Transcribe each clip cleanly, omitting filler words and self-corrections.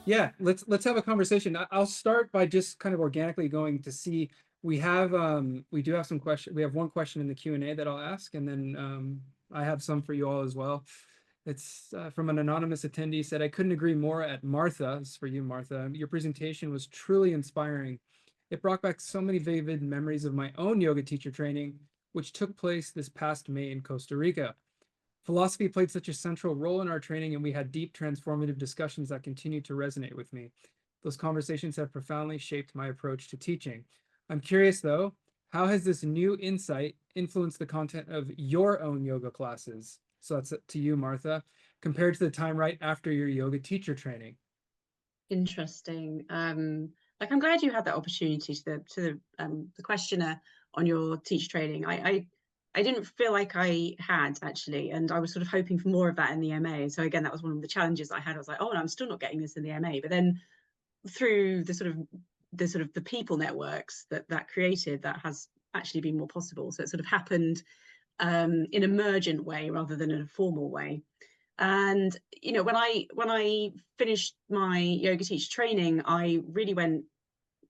Yeah, let's have a conversation. I'll start by just kind of organically going to see, we do have some questions. We have one question in the Q&A that I'll ask, and then I have some for you all as well. It's from an anonymous attendee, said, I couldn't agree more at Martha. This is for you, Martha. Your presentation was truly inspiring. It brought back so many vivid memories of my own yoga teacher training, which took place this past May in Costa Rica. Philosophy played such a central role in our training, and we had deep transformative discussions that continue to resonate with me. Those conversations have profoundly shaped my approach to teaching. I'm curious, though, how has this new insight influenced the content of your own yoga classes? So that's to you, Martha, compared to the time right after your yoga teacher training. Interesting. Like, I'm glad you had that opportunity to the questioner on your teacher training. I didn't feel like I had, actually, and I was sort of hoping for more of that in the MA. So again, that was one of the challenges I had. I was like, oh, and I'm still not getting this in the MA. But then through the people networks that created, that has actually been more possible. So it sort of happened in an emergent way rather than in a formal way. And you know, when I finished my yoga teacher training, I really went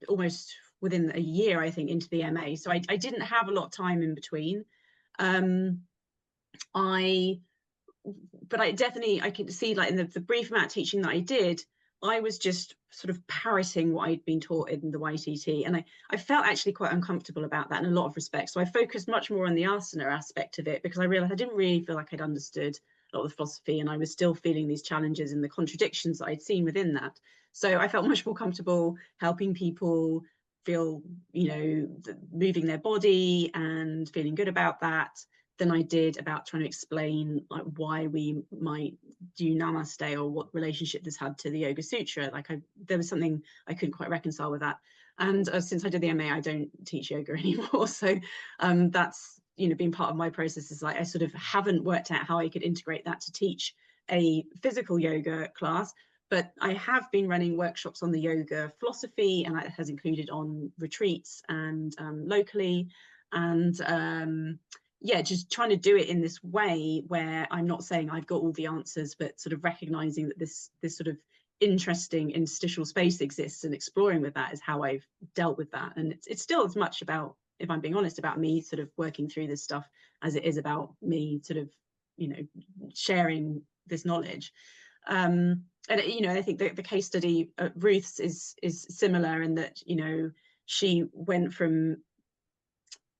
almost within a year, I think, into the MA. So I didn't have a lot of time in between. But I definitely, I could see, like, in the brief amount of teaching that I did, I was just sort of parroting what I'd been taught in the YTT, and I felt actually quite uncomfortable about that in a lot of respects. So I focused much more on the asana aspect of it, because I realized I didn't really feel like I'd understood a lot of the philosophy, and I was still feeling these challenges and the contradictions that I'd seen within that. So I felt much more comfortable helping people feel, you know, moving their body and feeling good about that, than I did about trying to explain, like, why we might do Namaste or what relationship this had to the Yoga Sutra. Like, there was something I couldn't quite reconcile with that. And since I did the MA, I don't teach yoga anymore. So that's, you know, been part of my process, is like, I sort of haven't worked out how I could integrate that to teach a physical yoga class. But I have been running workshops on the yoga philosophy, and that has included on retreats and locally. And yeah, just trying to do it in this way where I'm not saying I've got all the answers, but sort of recognizing that this sort of interesting interstitial space exists, and exploring with that is how I've dealt with that. And it's still as much about, if I'm being honest, about me sort of working through this stuff as it is about me sort of, you know, sharing this knowledge. And you know, I think the case study Ruth's is similar in that, you know, she went from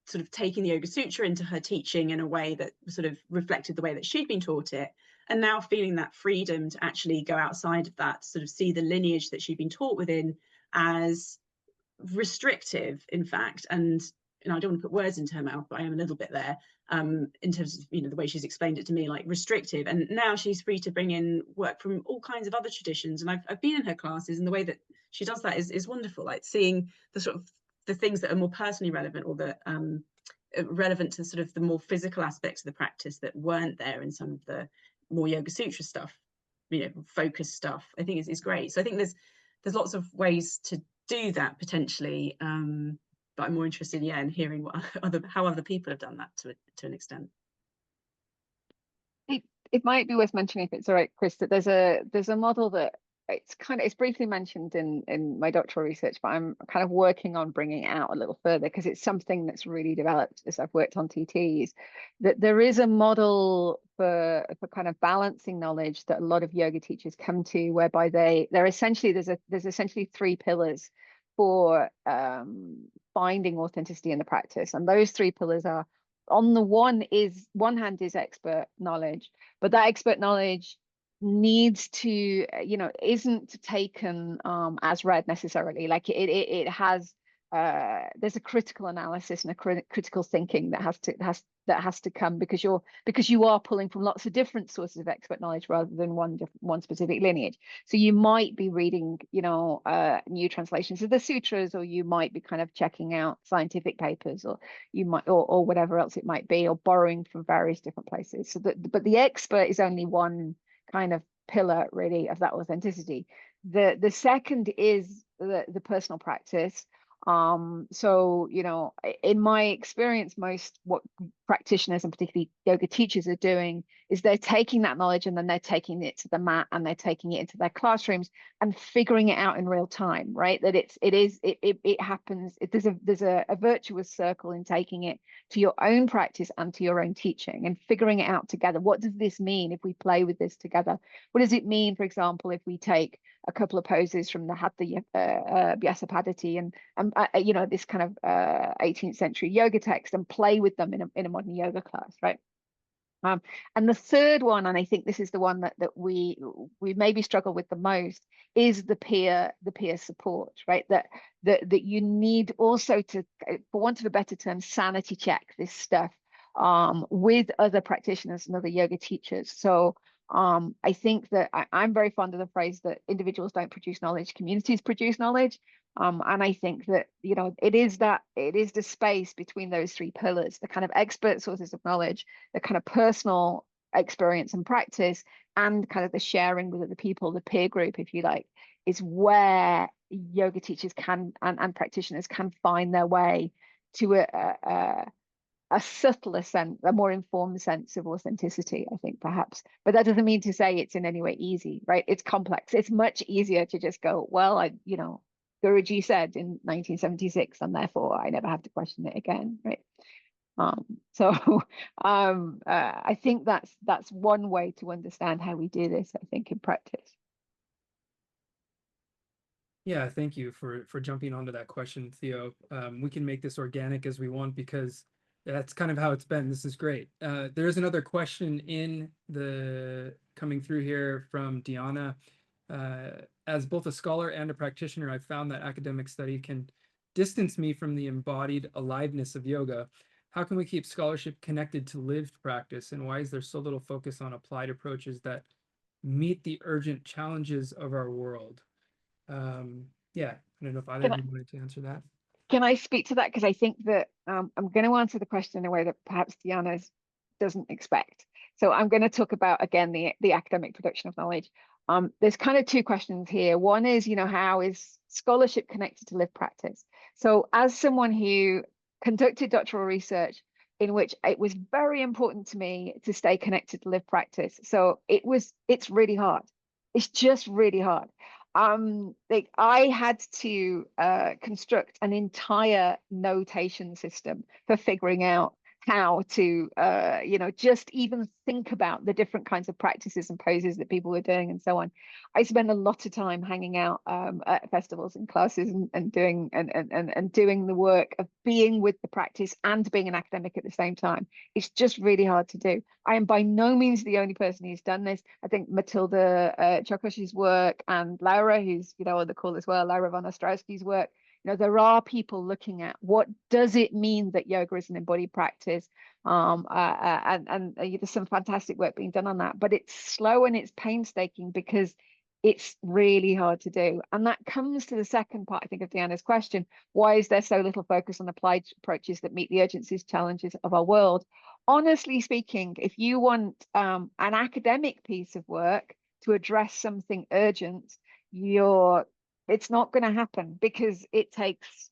sort of taking the Yoga Sutra into her teaching in a way that sort of reflected the way that she'd been taught it, and now feeling that freedom to actually go outside of that, sort of see the lineage that she'd been taught within as restrictive, in fact. And you know, I don't want to put words into her mouth, but I am a little bit there, in terms of, you know, the way she's explained it to me, like restrictive. And now she's free to bring in work from all kinds of other traditions. And I've been in her classes, and the way that she does that is wonderful. Like, seeing the sort of the things that are more personally relevant, or that relevant to sort of the more physical aspects of the practice that weren't there in some of the more Yoga Sutra stuff, you know, focus stuff, I think is great. So I think there's lots of ways to do that potentially, but I'm more interested, yeah, in hearing what how other people have done that to an extent. It might be worth mentioning, if it's all right, Chris, that there's a model that it's briefly mentioned in my doctoral research, but I'm kind of working on bringing it out a little further, because it's something that's really developed as I've worked on TTs, that there is a model for kind of balancing knowledge that a lot of yoga teachers come to, whereby they're essentially, there's essentially 3 pillars for finding authenticity in the practice. And those 3 pillars are, on the one hand is expert knowledge, but that expert knowledge needs to, you know, isn't taken as read necessarily. Like, it has there's a critical analysis and a critical thinking that has to come, because you are pulling from lots of different sources of expert knowledge rather than one specific lineage. So you might be reading, you know, new translations of the sutras, or you might be kind of checking out scientific papers, or you might, or whatever else it might be, or borrowing from various different places. So but the expert is only one kind of pillar, really, of that authenticity. The second is the personal practice. So, you know, in my experience, most what practitioners and particularly yoga teachers are doing is they're taking that knowledge and then they're taking it to the mat and they're taking it into their classrooms and figuring it out in real time, right? That it happens. There's a virtuous circle in taking it to your own practice and to your own teaching and figuring it out together. What does this mean if we play with this together? What does it mean, for example, if we take a couple of poses from the Hatha Vyasa Paddhati and you know, this kind of 18th century yoga text and play with them in a modern yoga class, right? And the third one, and I think this is the one that we maybe struggle with the most, is the peer support, right? That you need also to, for want of a better term, sanity check this stuff with other practitioners and other yoga teachers. So I think that I'm very fond of the phrase that individuals don't produce knowledge, communities produce knowledge. And I think that, you know, it is the space between those three pillars, the kind of expert sources of knowledge, the kind of personal experience and practice, and kind of the sharing with other people, the peer group, if you like, is where yoga teachers can and practitioners can find their way to a subtler sense, a more informed sense of authenticity, I think, perhaps. But that doesn't mean to say it's in any way easy, right? It's complex. It's much easier to just go, well, you know, Guruji said in 1976, and therefore I never have to question it again, right? I think that's one way to understand how we do this, I think, in practice. Yeah, thank you for jumping onto that question, Theo. We can make this organic as we want because that's kind of how it's been. This is great. There's another question in the coming through here from Diana. As both a scholar and a practitioner, I've found that academic study can distance me from the embodied aliveness of yoga. How can we keep scholarship connected to lived practice? And why is there so little focus on applied approaches that meet the urgent challenges of our world? Yeah, I don't know if either of you wanted to answer that. Can I speak to that? Because I think that I'm going to answer the question in a way that perhaps Diana doesn't expect. So I'm going to talk about, again, the academic production of knowledge. There's kind of two questions here. One is, you know, how is scholarship connected to lived practice? So as someone who conducted doctoral research in which it was very important to me to stay connected to lived practice. So it's really hard. It's just really hard. Like I had to construct an entire notation system for figuring out how to, you know, just even think about the different kinds of practices and poses that people were doing and so on. I spent a lot of time hanging out at festivals and classes and doing the work of being with the practice and being an academic at the same time. It's just really hard to do. I am by no means the only person who's done this. I think Matilda Czokos's work and Laura, who's, you know, on the call as well, Laura von Ostrowski's work. You know, there are people looking at what does it mean that yoga is an embodied practice, and there's some fantastic work being done on that. But it's slow and it's painstaking because it's really hard to do. And that comes to the second part, I think, of Diana's question: why is there so little focus on applied approaches that meet the urgencies, challenges of our world? Honestly speaking, if you want an academic piece of work to address something urgent, it's not going to happen because it takes,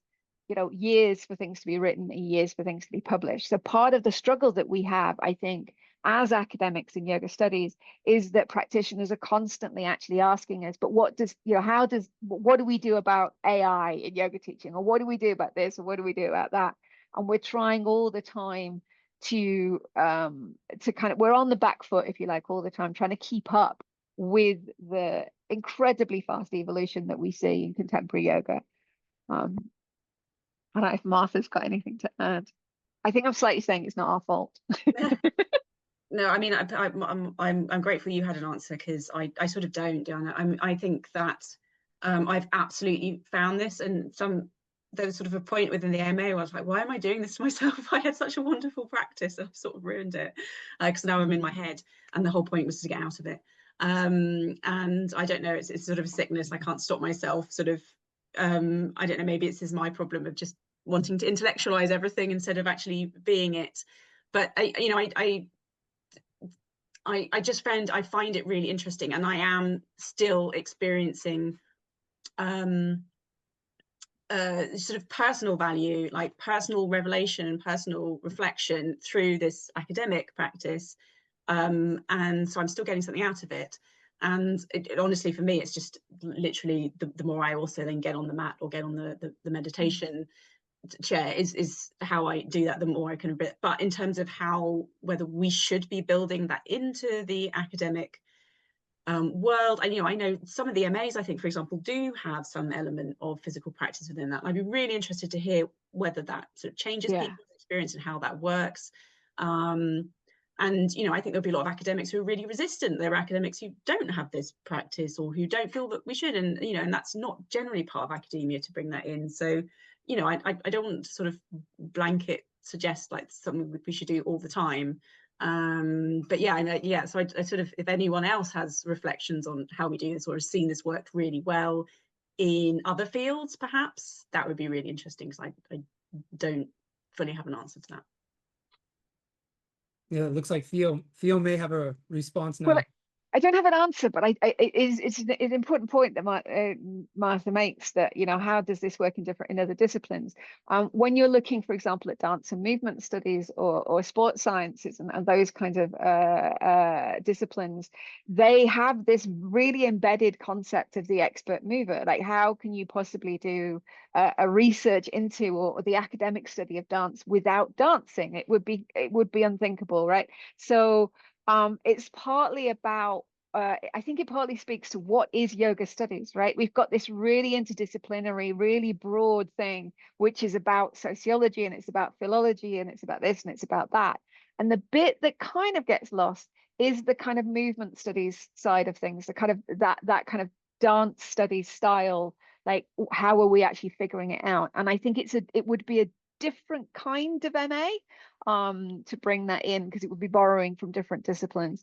you know, years for things to be written and years for things to be published. So part of the struggle that we have, I think, as academics in yoga studies, is that practitioners are constantly actually asking us, but what do we do about AI in yoga teaching? Or what do we do about this? Or what do we do about that? And we're trying all the time to kind of, we're on the back foot, if you like, all the time, trying to keep up with the incredibly fast evolution that we see in contemporary yoga. I don't know if Martha's got anything to add. I think I'm slightly saying it's not our fault. No, I mean, I'm grateful you had an answer because I sort of don't, Diana. I think that I've absolutely found this, and there was sort of a point within the MA where I was like, why am I doing this to myself? I had such a wonderful practice. I've sort of ruined it because now I'm in my head, and the whole point was to get out of it. And I don't know, it's sort of a sickness. I can't stop myself sort of, I don't know, maybe this is my problem of just wanting to intellectualize everything instead of actually being it. But I just find it really interesting, and I am still experiencing sort of personal value, like personal revelation and personal reflection through this academic practice. And so I'm still getting something out of it. And honestly, for me, it's just literally the more I also then get on the mat or get on the meditation chair is how I do that, the more I can. But in terms of whether we should be building that into the academic world, I know some of the MAs, I think, for example, do have some element of physical practice within that. I'd be really interested to hear whether that sort of changes people's experience and how that works. And I think there'll be a lot of academics who are really resistant. There are academics who don't have this practice or who don't feel that we should, and and that's not generally part of academia to bring that in. So I don't want to sort of blanket suggest like something we should do all the time. But yeah, I know, yeah, so I sort of, if anyone else has reflections on how we do this or has seen this work really well in other fields, perhaps that would be really interesting, because I don't fully have an answer to that. Yeah, it looks like Theo may have a response now. Well, I don't have an answer, but it's an important point that Martha makes, that how does this work in other disciplines? When you're looking, for example, at dance and movement studies or sports sciences and those kinds of disciplines, they have this really embedded concept of the expert mover. Like, how can you possibly do a research into or the academic study of dance without dancing? It would be unthinkable, right? So it's partly about, I think it partly speaks to what is yoga studies, right? We've got this really interdisciplinary, really broad thing, which is about sociology, and it's about philology, and it's about this, and it's about that. And the bit that kind of gets lost is the kind of movement studies side of things, the kind of that kind of dance studies style, like how are we actually figuring it out? And I think it would be a different kind of MA to bring that in, because it would be borrowing from different disciplines.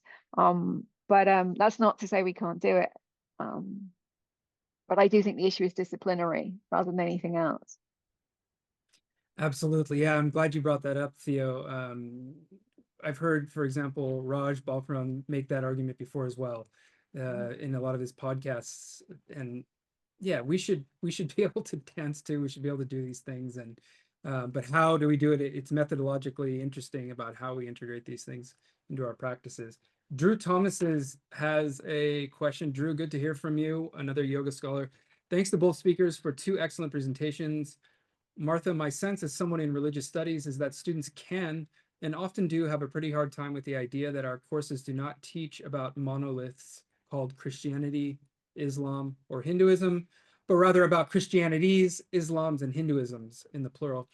But that's not to say we can't do it. But I do think the issue is disciplinary rather than anything else. Absolutely. Yeah, I'm glad you brought that up, Theo. I've heard, for example, Raj Balkaran make that argument before as well, in a lot of his podcasts. And yeah, we should be able to dance too. We should be able to do these things. And but how do we do it? It's methodologically interesting about how we integrate these things into our practices. Drew Thomases has a question. Drew, good to hear from you, another yoga scholar. Thanks to both speakers for 2 excellent presentations. Martha, my sense as someone in religious studies is that students can and often do have a pretty hard time with the idea that our courses do not teach about monoliths called Christianity, Islam, or Hinduism, but rather about Christianities, Islams, and Hinduisms in the plural.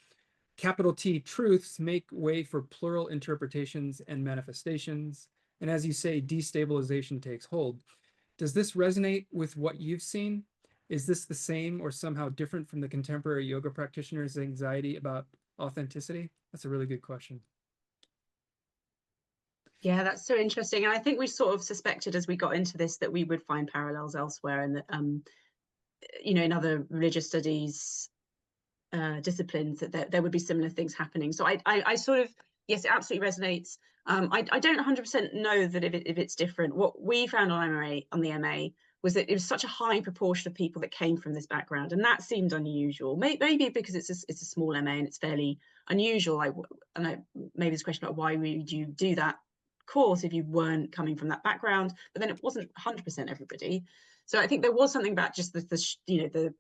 Capital T truths make way for plural interpretations and manifestations. And as you say, destabilization takes hold. Does this resonate with what you've seen? Is this the same or somehow different from the contemporary yoga practitioners' anxiety about authenticity? That's a really good question. Yeah, that's so interesting. And I think we sort of suspected as we got into this that we would find parallels elsewhere, and that in other religious studies disciplines, that there would be similar things happening. So I sort of, yes, it absolutely resonates. I don't 100% know that if it's different. What we found on the MA was that it was such a high proportion of people that came from this background, and that seemed unusual. Maybe because it's a small MA and it's fairly unusual. Maybe there's a question about why would you do that course if you weren't coming from that background, but then it wasn't 100% everybody. So I think there was something about just the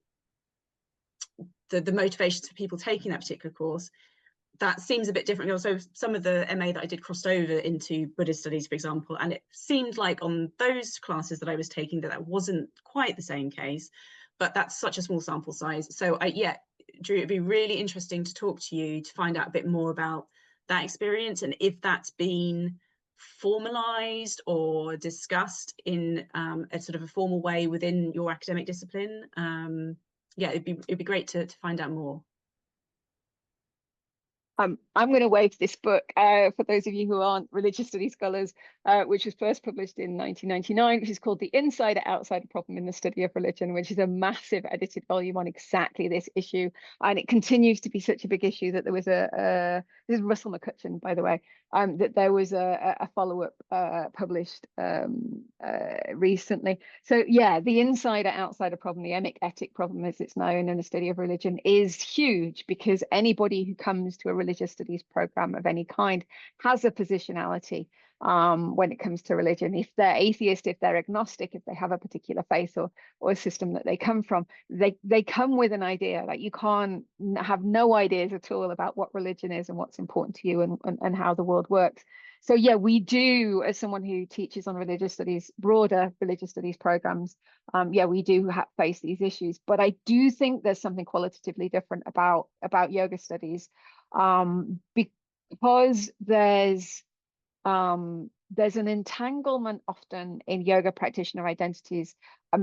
motivations for people taking that particular course that seems a bit different. Also, some of the MA that I did crossed over into Buddhist studies, for example, and it seemed like on those classes that I was taking that wasn't quite the same case, but that's such a small sample size. So Drew, it'd be really interesting to talk to you to find out a bit more about that experience, and if that's been formalized or discussed in a sort of a formal way within your academic discipline. It'd be great to find out more. I'm going to wave this book for those of you who aren't religious studies scholars, which was first published in 1999, which is called The Insider Outsider Problem in the Study of Religion, which is a massive edited volume on exactly this issue. And it continues to be such a big issue that there was this is Russell McCutcheon, by the way, that there was a follow-up published recently. So yeah, the insider-outsider problem, the emic-etic problem as it's known in the study of religion, is huge, because anybody who comes to a religious studies program of any kind has a positionality when it comes to religion. If they're atheist, if they're agnostic, if they have a particular faith or a system that they come from, they come with an idea. Like, you can't have no ideas at all about what religion is and what's important to you and how the world works. So yeah, we do, as someone who teaches on religious studies, broader religious studies programs, yeah, we do face these issues. But I do think there's something qualitatively different about yoga studies, because there's an entanglement often in yoga practitioner identities,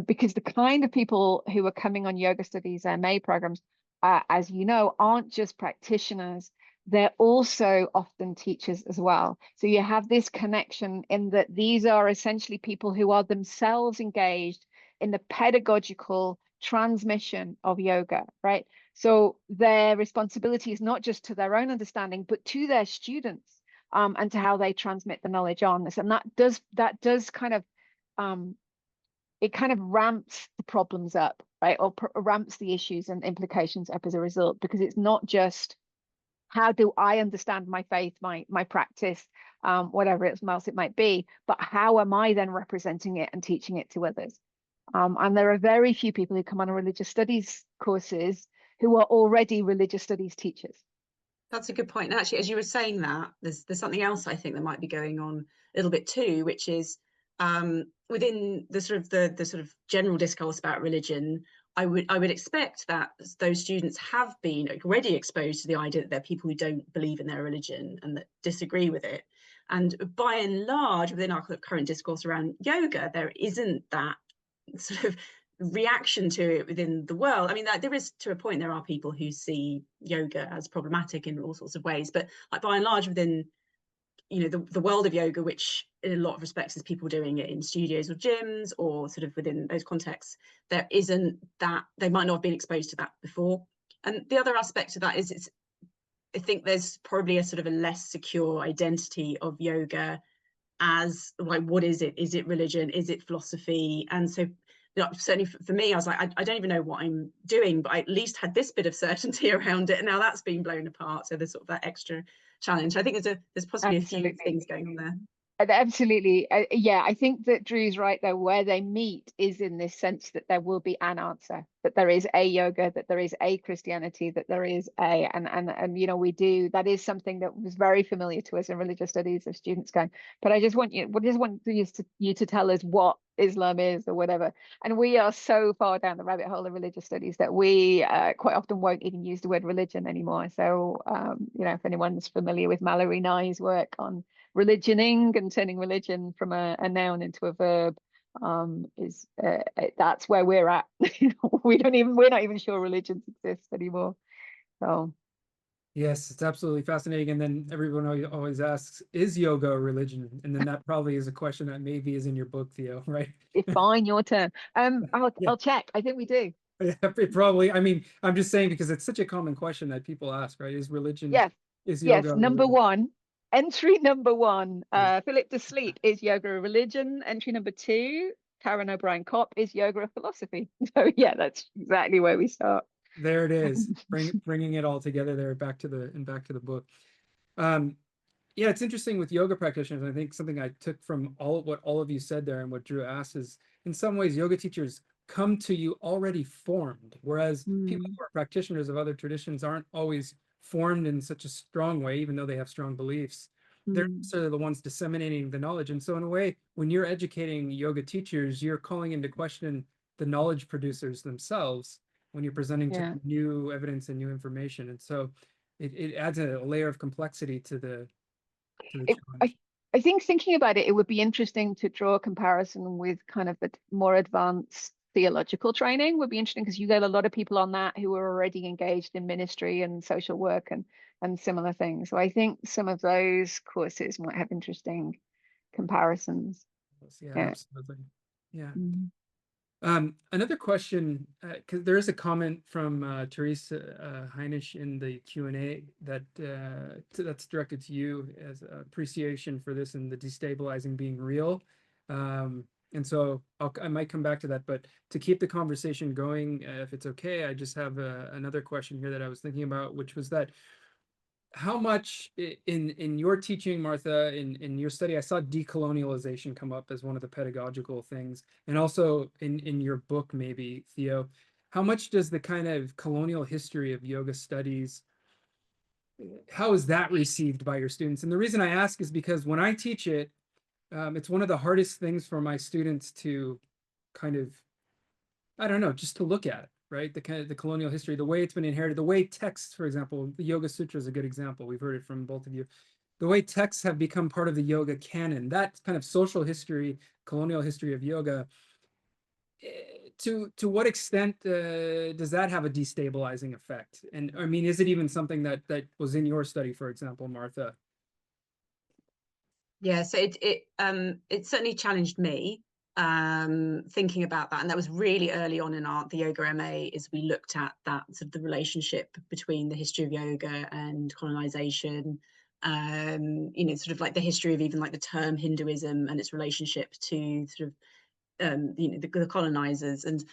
because the kind of people who are coming on yoga studies MA programs, as you know, aren't just practitioners. They're also often teachers as well. So you have this connection in that these are essentially people who are themselves engaged in the pedagogical transmission of yoga, right? So their responsibility is not just to their own understanding, but to their students, and to how they transmit the knowledge on this. And that does kind of it kind of ramps the problems up, right? Or ramps the issues and implications up as a result, because it's not just how do I understand my faith, my practice, whatever else it might be, but how am I then representing it and teaching it to others? And there are very few people who come on religious studies courses who are already religious studies teachers. That's a good point. And actually, as you were saying that, there's something else I think that might be going on a little bit too, which is within the sort of general discourse about religion, I would expect that those students have been already exposed to the idea that there are people who don't believe in their religion and that disagree with it. And by and large, within our current discourse around yoga, there isn't that sort of reaction to it within the world. I mean, there is, to a point, there are people who see yoga as problematic in all sorts of ways, but like by and large within, you know, the world of yoga, which in a lot of respects is people doing it in studios or gyms or sort of within those contexts, there isn't that, they might not have been exposed to that before. And the other aspect of that is I think there's probably a sort of a less secure identity of yoga as like, what is it? Is it religion? Is it philosophy? And so certainly for me, I was like, I don't even know what I'm doing, but I at least had this bit of certainty around it, and now that's been blown apart. So there's sort of that extra challenge. I think there's possibly Absolutely. a few things going on there. Absolutely. Yeah, I think that Drew's right, though. Where they meet is in this sense that there will be an answer, that there is a yoga, that there is a Christianity, that there is a, and you know, that is something that was very familiar to us in religious studies of students going, but I just want you to tell us what Islam is or whatever. And we are so far down the rabbit hole of religious studies that we quite often won't even use the word religion anymore. So, you know, if anyone's familiar with Mallory Nye's work on religioning and turning religion from a noun into a verb, that's where we're at. we're not even sure religions exist anymore. So Yes, it's absolutely fascinating. And then everyone always asks, is yoga a religion? And then that probably is a question that maybe is in your book, Theo, right? define your term. Yeah. I'll check. I think we do. It probably, I mean, I'm just saying because it's such a common question that people ask, right? Is religion, Yes. is Yes. yoga a Number religion? one. Entry number one, Yeah. Philip de Sleet, is yoga a religion? Entry number two, Karen O'Brien Kopp, is yoga a philosophy? So yeah, that's exactly where we start. There it is, bringing it all together there, back to the book. Yeah, it's interesting with yoga practitioners. I think something I took from what all of you said there and what Drew asked is, in some ways, yoga teachers come to you already formed, whereas people who are practitioners of other traditions aren't always formed in such a strong way, even though they have strong beliefs. They're sort of the ones disseminating the knowledge. And so in a way, when you're educating yoga teachers, you're calling into question the knowledge producers themselves when you're presenting to them new evidence and new information. And so it adds a layer of complexity to the challenge. I think thinking about it, it would be interesting to draw a comparison with kind of the more advanced theological training. Would be interesting because you get a lot of people on that who are already engaged in ministry and social work and similar things. So I think some of those courses might have interesting comparisons. Yeah, absolutely. Yeah. Another question, because there is a comment from Teresa Heinisch in the Q&A that that's directed to you as appreciation for this and the destabilizing being real. And so I might come back to that, but to keep the conversation going, if it's okay, I just have another question here that I was thinking about, which was that how much in your teaching, Martha, in your study, I saw decolonialization come up as one of the pedagogical things, and also in your book, maybe, Theo, how much does the kind of colonial history of yoga studies, how is that received by your students? And the reason I ask is because when I teach it, it's one of the hardest things for my students to kind of, I don't know, just to look at it, right? The kind of the colonial history, the way it's been inherited, the way texts, for example, the Yoga Sutra is a good example. We've heard it from both of you. The way texts have become part of the yoga canon, that kind of social history, colonial history of yoga, to what extent does that have a destabilizing effect? And I mean, is it even something that was in your study, for example, Martha? Yeah, so it certainly challenged me thinking about that, and that was really early on in the yoga MA, is we looked at that sort of the relationship between the history of yoga and colonization, you know, sort of like the history of even like the term Hinduism and its relationship to sort of you know, the colonizers, and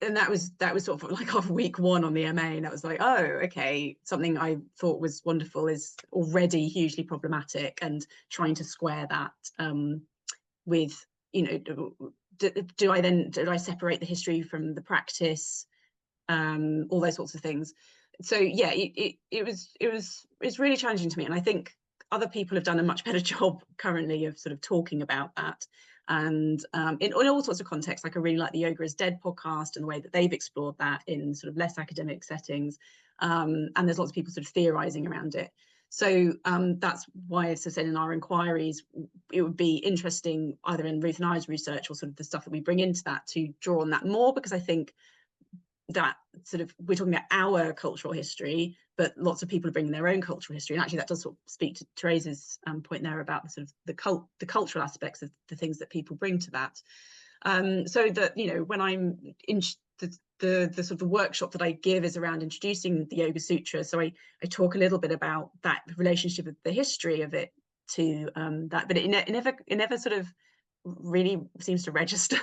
that was sort of like off week one on the MA, and that was like, oh, okay, something I thought was wonderful is already hugely problematic, and trying to square that with, you know, did I separate the history from the practice, all those sorts of things. So yeah, it's really challenging to me, and I think other people have done a much better job currently of sort of talking about that. And in all sorts of contexts, like I really like the Yoga is Dead podcast and the way that they've explored that in sort of less academic settings. And there's lots of people sort of theorizing around it. So that's why, as I said, in our inquiries, it would be interesting either in Ruth and I's research or sort of the stuff that we bring into that to draw on that more, because I think that sort of, we're talking about our cultural history, but lots of people are bringing their own cultural history, and actually that does sort of speak to Teresa's point there about the sort of the cultural aspects of the things that people bring to that. So that, you know, when I'm in the sort of the workshop that I give is around introducing the Yoga Sutra, so I talk a little bit about that relationship of the history of it to that, but it never sort of really seems to register.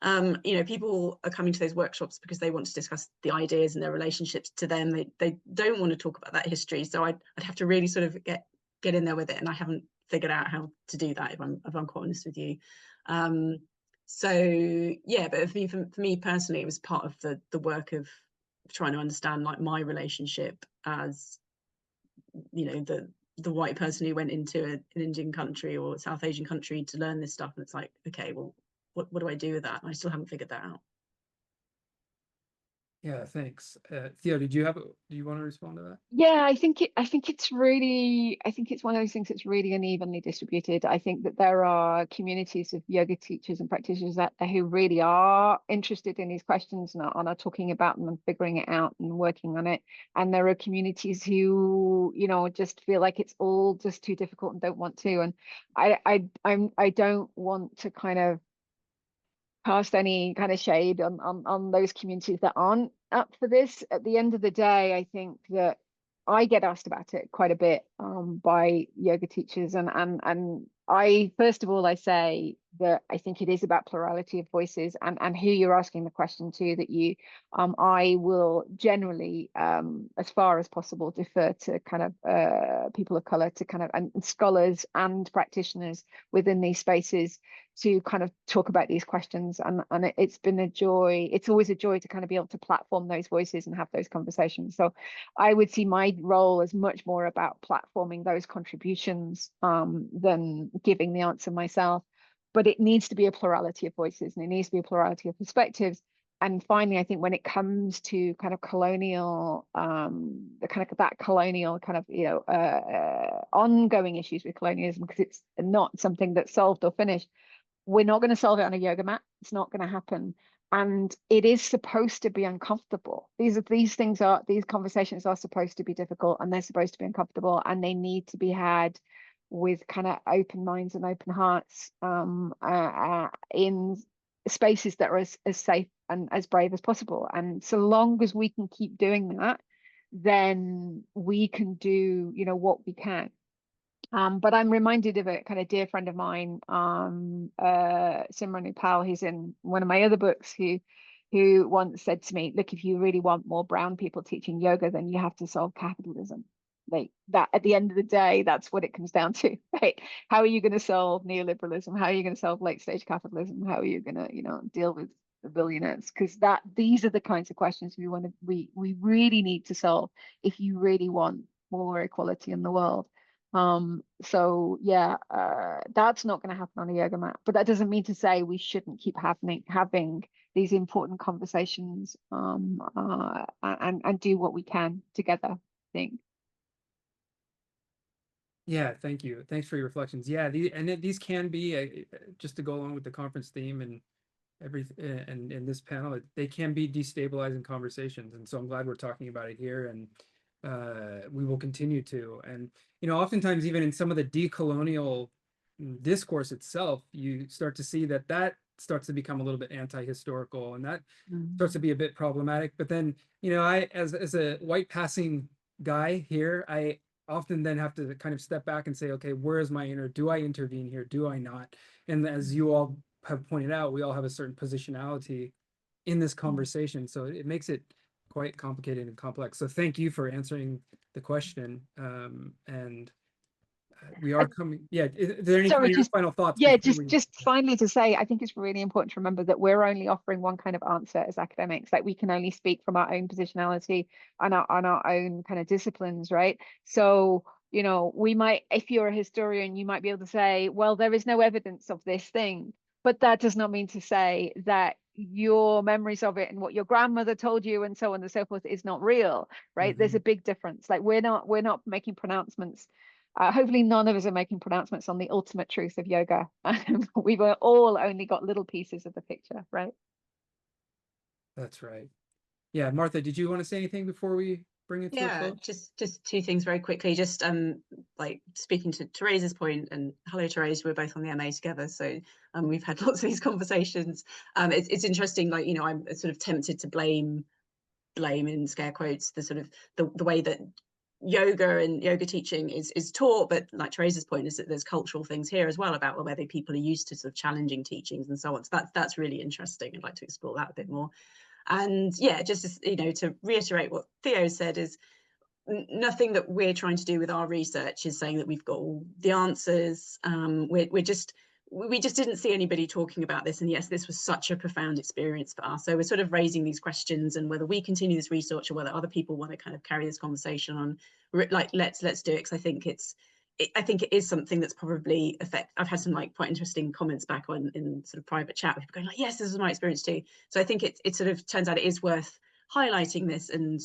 You know, people are coming to those workshops because they want to discuss the ideas and their relationships to them. They don't want to talk about that history, so I'd have to really sort of get in there with it, and I haven't figured out how to do that, if I'm quite honest with you. So yeah, but for me personally, it was part of the work of trying to understand like my relationship as, you know, the white person who went into an Indian country or South Asian country to learn this stuff, and it's like, okay, well, what do I do with that? And I still haven't figured that out. Yeah, thanks. Theo, do you want to respond to that? Yeah, I think it's one of those things that's really unevenly distributed. I think that there are communities of yoga teachers and practitioners out there who really are interested in these questions and are talking about them and figuring it out and working on it. And there are communities who, you know, just feel like it's all just too difficult and don't want to. And I don't want to kind of cast any kind of shade on those communities that aren't up for this. At the end of the day, I think that I get asked about it quite a bit by yoga teachers, and I, first of all, I say that I think it is about plurality of voices and who you're asking the question to, that you I will generally as far as possible defer to kind of people of color, to kind of, and scholars and practitioners within these spaces, to kind of talk about these questions. And it's been a joy. It's always a joy to kind of be able to platform those voices and have those conversations. So I would see my role as much more about platforming those contributions than giving the answer myself. But it needs to be a plurality of voices, and it needs to be a plurality of perspectives. And finally, I think when it comes to kind of colonial, the kind of that colonial kind of, you know, ongoing issues with colonialism, because it's not something that's solved or finished, we're not going to solve it on a yoga mat. It's not going to happen. And it is supposed to be uncomfortable. These conversations are supposed to be difficult, and they're supposed to be uncomfortable, and they need to be had with kind of open minds and open hearts, in spaces that are as safe and as brave as possible. And so long as we can keep doing that, then we can do, you know, what we can. But I'm reminded of a kind of dear friend of mine, Simran Upal, who's in one of my other books, who once said to me, look, if you really want more brown people teaching yoga, then you have to solve capitalism. Like that, at the end of the day, that's what it comes down to, right? How are you going to solve neoliberalism? How are you going to solve late stage capitalism? How are you going to, you know, deal with the billionaires? Because these are the kinds of questions we really need to solve if you really want more equality in the world. So yeah, that's not going to happen on a yoga mat, but that doesn't mean to say we shouldn't keep having these important conversations, and do what we can together, I think. Yeah, thank you. Thanks for your reflections. Yeah, these can be just to go along with the conference theme and and in this panel, they can be destabilizing conversations, and so I'm glad we're talking about it here, and we will continue to. And you know, oftentimes even in some of the decolonial discourse itself, you start to see that starts to become a little bit anti-historical, and that starts to be a bit problematic. But then, you know, I as a white passing guy here, I often then have to kind of step back and say, okay, where is my inner? Do I intervene here? Do I not? And as you all have pointed out, we all have a certain positionality in this conversation, so it makes it quite complicated and complex. So thank you for answering the question. And we are coming. Yeah, is there any Sorry, final thoughts? yeah, Before we... just finally to say, I think it's really important to remember that we're only offering one kind of answer as academics. Like we can only speak from our own positionality and our own kind of disciplines, right? So, you know, we might, if you're a historian, you might be able to say, well, there is no evidence of this thing, but that does not mean to say that your memories of it and what your grandmother told you and so on and so forth is not real, right? There's a big difference. Like we're not making pronouncements. Hopefully none of us are making pronouncements on the ultimate truth of yoga. We've all only got little pieces of the picture, right? That's right. Yeah, Martha, did you want to say anything before we bring it to a close? Just two things very quickly. Just like speaking to Theresa's point, and hello Therese, we're both on the MA together, so we've had lots of these conversations. It's interesting, like, you know, I'm sort of tempted to blame in scare quotes the sort of the way that yoga and yoga teaching is taught, but like Theresa's point is that there's cultural things here as well about whether people are used to sort of challenging teachings and so on. So that's really interesting. I'd like to explore that a bit more. And yeah, just, you know, to reiterate what Theo said, is nothing that we're trying to do with our research is saying that we've got all the answers. We just didn't see anybody talking about this, and yes, this was such a profound experience for us. So we're sort of raising these questions, and whether we continue this research or whether other people want to kind of carry this conversation on, like let's do it, because I think it is something that's probably I've had some like quite interesting comments back on in sort of private chat with people going like, yes, this is my experience too. So I think it sort of turns out it is worth highlighting this, and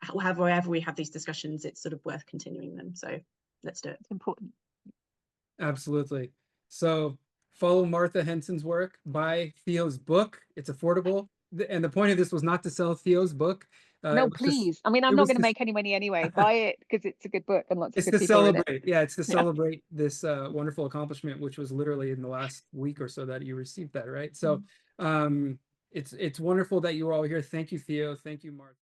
however we have these discussions, it's sort of worth continuing them. So let's do it. It's important. Absolutely. So follow Martha Henson's work, buy Theo's book. It's affordable. And the point of this was not to sell Theo's book. No, please. I mean, I'm not going to make any money anyway. Buy it because it's a good book and lots of good people in it. Celebrate. Yeah, it's to celebrate this wonderful accomplishment, which was literally in the last week or so that you received that, right? So it's wonderful that you were all here. Thank you, Theo. Thank you, Martha.